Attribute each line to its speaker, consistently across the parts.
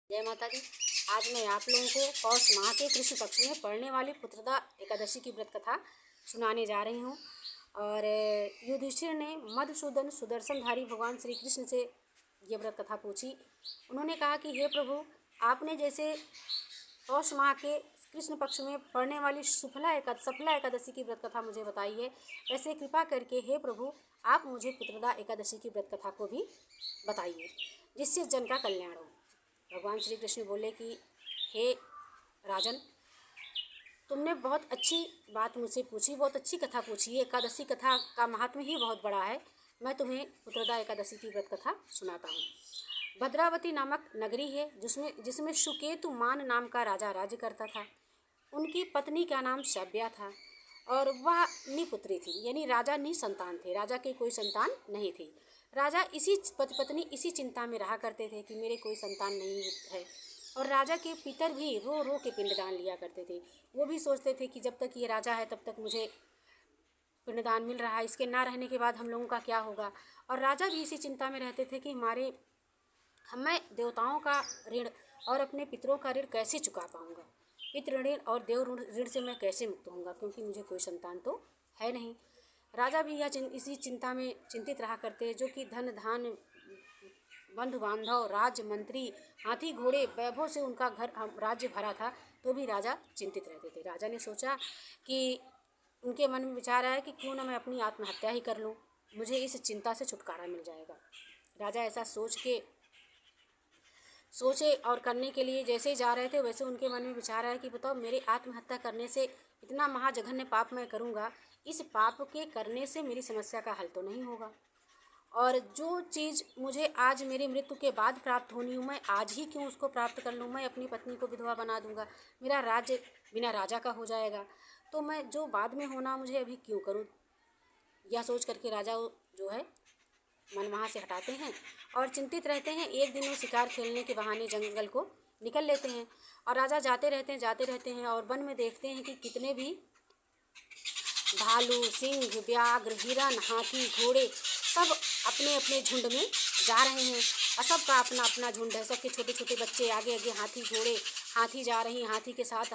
Speaker 1: जय माता दी। आज मैं आप लोगों को पौष माह के कृष्ण पक्ष में पड़ने वाली पुत्रदा एकादशी की व्रत कथा सुनाने जा रही हूँ। और युधिष्ठिर ने मधुसूदन सुदर्शनधारी भगवान श्री कृष्ण से ये व्रत कथा पूछी। उन्होंने कहा कि हे प्रभु, आपने जैसे पौष माह के कृष्ण पक्ष में पड़ने वाली सफला एकादशी की व्रत कथा मुझे बताई है, वैसे कृपा करके हे प्रभु आप मुझे पुत्रदा एकादशी की व्रत कथा को भी बताइए, जिससे जन का कल्याण हो। भगवान श्री कृष्ण बोले कि हे राजन, तुमने बहुत अच्छी बात मुझसे पूछी, बहुत अच्छी कथा पूछी है। एकादशी कथा का महात्म्य ही बहुत बड़ा है। मैं तुम्हें पुत्रदा एकादशी की व्रत कथा सुनाता हूँ। भद्रावती नामक नगरी है जिसमें सुकेतु मान नाम का राजा राज्य करता था। उनकी पत्नी का नाम शव्या था और वह निपुत्री थी, यानी राजा निसंतान थे। राजा के कोई संतान नहीं थी। राजा पत्नी इसी चिंता में रहा करते थे कि मेरे कोई संतान नहीं है। और राजा के पितर भी रो रो के पिंडदान लिया करते थे। वो भी सोचते थे कि जब तक ये राजा है तब तक मुझे पिंडदान मिल रहा है, इसके ना रहने के बाद हम लोगों का क्या होगा। और राजा भी इसी चिंता में रहते थे कि मैं देवताओं का ऋण और अपने पितरों का ऋण कैसे चुका पाऊँगा। पितृ ऋण और देव ऋण से मैं कैसे मुक्त होऊंगा, क्योंकि मुझे कोई संतान तो है नहीं। राजा भी इसी चिंता में चिंतित रहा करते, जो कि धन धान बंधु बांधव राज्य मंत्री हाथी घोड़े वैभव से उनका घर राज्य भरा था, तो भी राजा चिंतित रहते थे। राजा ने सोचा कि उनके मन में विचार आया कि क्यों ना मैं अपनी आत्महत्या ही कर लूँ, मुझे इस चिंता से छुटकारा मिल जाएगा। राजा ऐसा सोचे और करने के लिए जैसे ही जा रहे थे, वैसे उनके मन में विचार आया कि बताओ, मेरे आत्महत्या करने से इतना महाजघन्य पाप मैं करूँगा, इस पाप के करने से मेरी समस्या का हल तो नहीं होगा। और जो चीज़ मुझे आज मेरी मृत्यु के बाद प्राप्त होनी हो, मैं आज ही क्यों उसको प्राप्त कर लूँ। मैं अपनी पत्नी को विधवा बना दूँगा, मेरा राज्य बिना राजा का हो जाएगा, तो मैं जो बाद में होना मुझे अभी क्यों करूँ। यह सोच करके राजा जो है मन वहाँ से हटाते हैं और चिंतित रहते हैं। एक दिन वो शिकार खेलने के बहाने जंगल को निकल लेते हैं और राजा जाते रहते हैं और वन में देखते हैं कि कितने भी भालू, सिंह, व्याघ्र, हिरन, हाथी, घोड़े सब अपने अपने झुंड में जा रहे हैं। और सबका अपना अपना झुंड है। सबके छोटे छोटे बच्चे आगे आगे, हाथी जा रही हैं, हाथी के साथ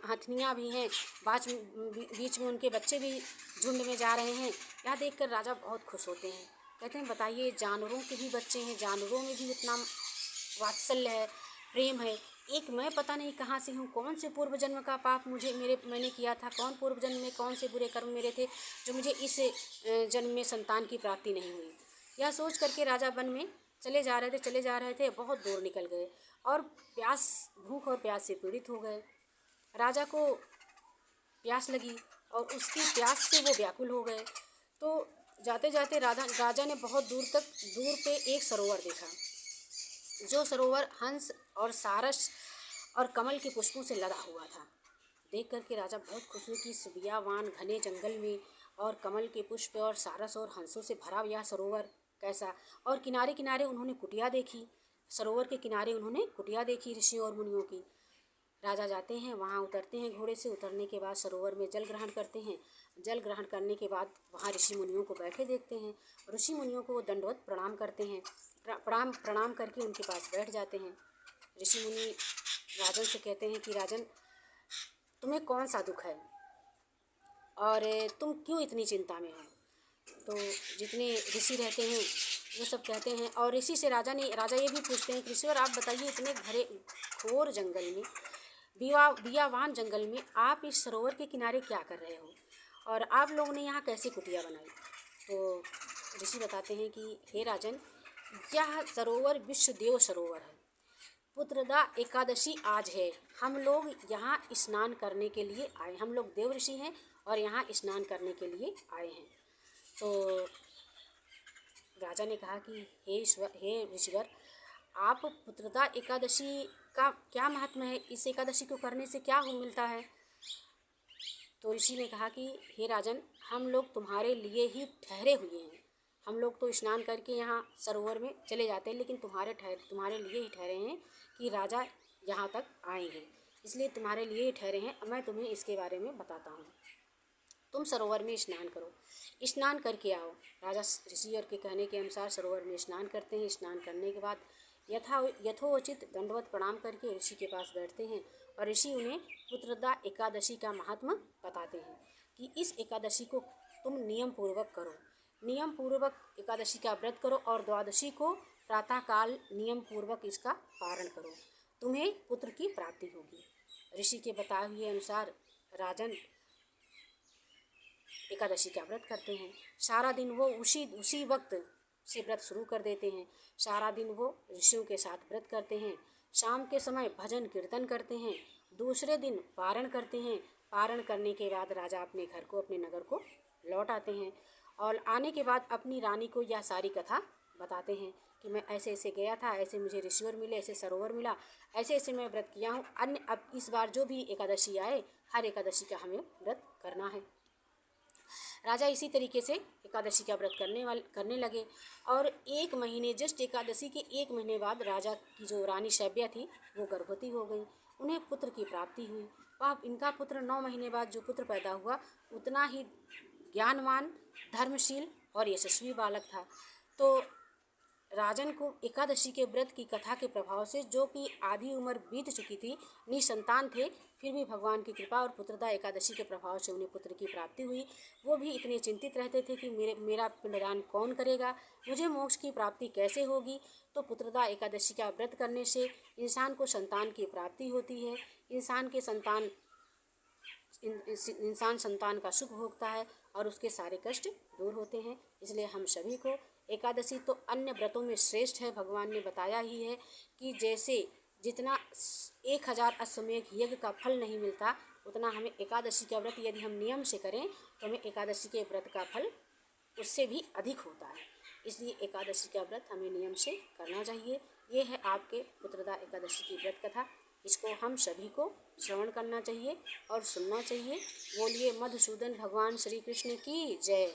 Speaker 1: हथनियाँ भी हैं, बीच में उनके बच्चे भी झुंड में जा रहे हैं। यह देखकर राजा बहुत खुश होते हैं। कहते हैं बताइए, जानवरों के भी बच्चे हैं, जानवरों में भी इतना वात्सल्य है, प्रेम है। एक मैं पता नहीं कहाँ से हूँ, कौन से पूर्व जन्म का पाप मैंने किया था, कौन पूर्व जन्म में कौन से बुरे कर्म मेरे थे जो मुझे इस जन्म में संतान की प्राप्ति नहीं हुई। यह सोच करके राजा वन में चले जा रहे थे, बहुत दूर निकल गए और भूख और प्यास से पीड़ित हो गए। राजा को प्यास लगी और उसकी प्यास से वो व्याकुल हो गए। तो जाते जाते राजा ने बहुत दूर पे एक सरोवर देखा, जो सरोवर हंस और सारस और कमल के पुष्पों से लदा हुआ था। देख करके राजा बहुत खुश हुए कि इस बियावान घने जंगल में और कमल के पुष्प और सारस और हंसों से भरा यह सरोवर कैसा। और किनारे किनारे उन्होंने कुटिया देखी, सरोवर के किनारे उन्होंने कुटिया देखी ऋषियों और मुनियों की। राजा जाते हैं, वहाँ उतरते हैं घोड़े से। उतरने के बाद सरोवर में जल ग्रहण करते हैं। जल ग्रहण करने के बाद वहाँ ऋषि मुनियों को बैठे देखते हैं। ऋषि मुनियों को वो दंडवत प्रणाम करते हैं। प्रणाम करके उनके पास बैठ जाते हैं। ऋषि मुनि राजन से कहते हैं कि राजन, तुम्हें कौन सा दुख है और तुम क्यों इतनी चिंता में हो। तो जितने ऋषि रहते हैं वो सब कहते हैं। और ऋषि से राजा ये भी पूछते हैं कि ऋषिवर, आप बताइए, इतने घोर जंगल में, बियावान जंगल में आप इस सरोवर के किनारे क्या कर रहे हो और आप लोगों ने यहाँ कैसे कुटिया बनाई। तो ऋषि बताते हैं कि हे राजन, यह सरोवर विश्वदेव सरोवर है। पुत्रदा एकादशी आज है, हम लोग यहाँ स्नान करने के लिए आए। हम लोग देव ऋषि हैं और यहाँ स्नान करने के लिए आए हैं। तो राजा ने कहा कि हे ऋषिवर, आप पुत्रदा एकादशी का क्या महात्मा है, इस एकादशी को करने से क्या मिलता है। तो ऋषि ने कहा कि हे राजन, हम लोग तुम्हारे लिए ही ठहरे हुए हैं। हम लोग तो स्नान करके यहाँ सरोवर में चले जाते हैं, लेकिन तुम्हारे लिए ही ठहरे हैं कि राजा यहाँ तक आएंगे, इसलिए तुम्हारे लिए ही ठहरे हैं। मैं तुम्हें इसके बारे में बताता हूँ। तुम सरोवर में स्नान करो, स्नान करके आओ। राजा ऋषि और के कहने के अनुसार सरोवर में स्नान करते हैं। स्नान करने के बाद यथोचित दंडवत प्रणाम करके ऋषि के पास बैठते हैं और ऋषि उन्हें पुत्रदा एकादशी का महात्मा बताते हैं कि इस एकादशी को तुम नियम पूर्वक करो, नियम पूर्वक एकादशी का व्रत करो और द्वादशी को प्रातःकाल नियम पूर्वक इसका पारण करो, तुम्हें पुत्र की प्राप्ति होगी। ऋषि के बताए हुए अनुसार राजन एकादशी का व्रत करते हैं। सारा दिन वो उसी वक्त से व्रत शुरू कर देते हैं। सारा दिन वो ऋषियों के साथ व्रत करते हैं। शाम के समय भजन कीर्तन करते हैं। दूसरे दिन पारण करते हैं। पारण करने के बाद राजा अपने घर को, अपने नगर को लौट आते हैं और आने के बाद अपनी रानी को यह सारी कथा बताते हैं कि मैं ऐसे ऐसे गया था, ऐसे मुझे ऋषिवर मिले, ऐसे सरोवर मिला, ऐसे ऐसे मैं व्रत किया हूँ। अब इस बार जो भी एकादशी आए, हर एकादशी का हमें व्रत करना है। राजा इसी तरीके से एकादशी का व्रत करने लगे और एक महीने, जस्ट एकादशी के एक महीने बाद राजा की जो रानी शैब्या थी वो गर्भवती हो गई। उन्हें पुत्र की प्राप्ति हुई। वह इनका पुत्र 9 महीने बाद जो पुत्र पैदा हुआ उतना ही ज्ञानवान, धर्मशील और यशस्वी बालक था। तो राजन को एकादशी के व्रत की कथा के प्रभाव से, जो कि आधी उम्र बीत चुकी थी, निसंतान थे, फिर भी भगवान की कृपा और पुत्रदा एकादशी के प्रभाव से उन्हें पुत्र की प्राप्ति हुई। वो भी इतने चिंतित रहते थे कि मेरा पिंडदान कौन करेगा, मुझे मोक्ष की प्राप्ति कैसे होगी। तो पुत्रदा एकादशी का व्रत करने से इंसान को संतान की प्राप्ति होती है। इंसान संतान का सुख भोगता है और उसके सारे कष्ट दूर होते हैं। इसलिए हम सभी को एकादशी तो अन्य व्रतों में श्रेष्ठ है। भगवान ने बताया ही है कि जैसे जितना 1000 अश्वमेध यज्ञ का फल नहीं मिलता, उतना हमें एकादशी का व्रत यदि हम नियम से करें तो हमें एकादशी के व्रत का फल उससे भी अधिक होता है। इसलिए एकादशी का व्रत हमें नियम से करना चाहिए। ये है आपके पुत्रदा एकादशी की व्रत कथा। इसको हम सभी को श्रवण करना चाहिए और सुनना चाहिए। बोलिए मधुसूदन भगवान श्री कृष्ण की जय।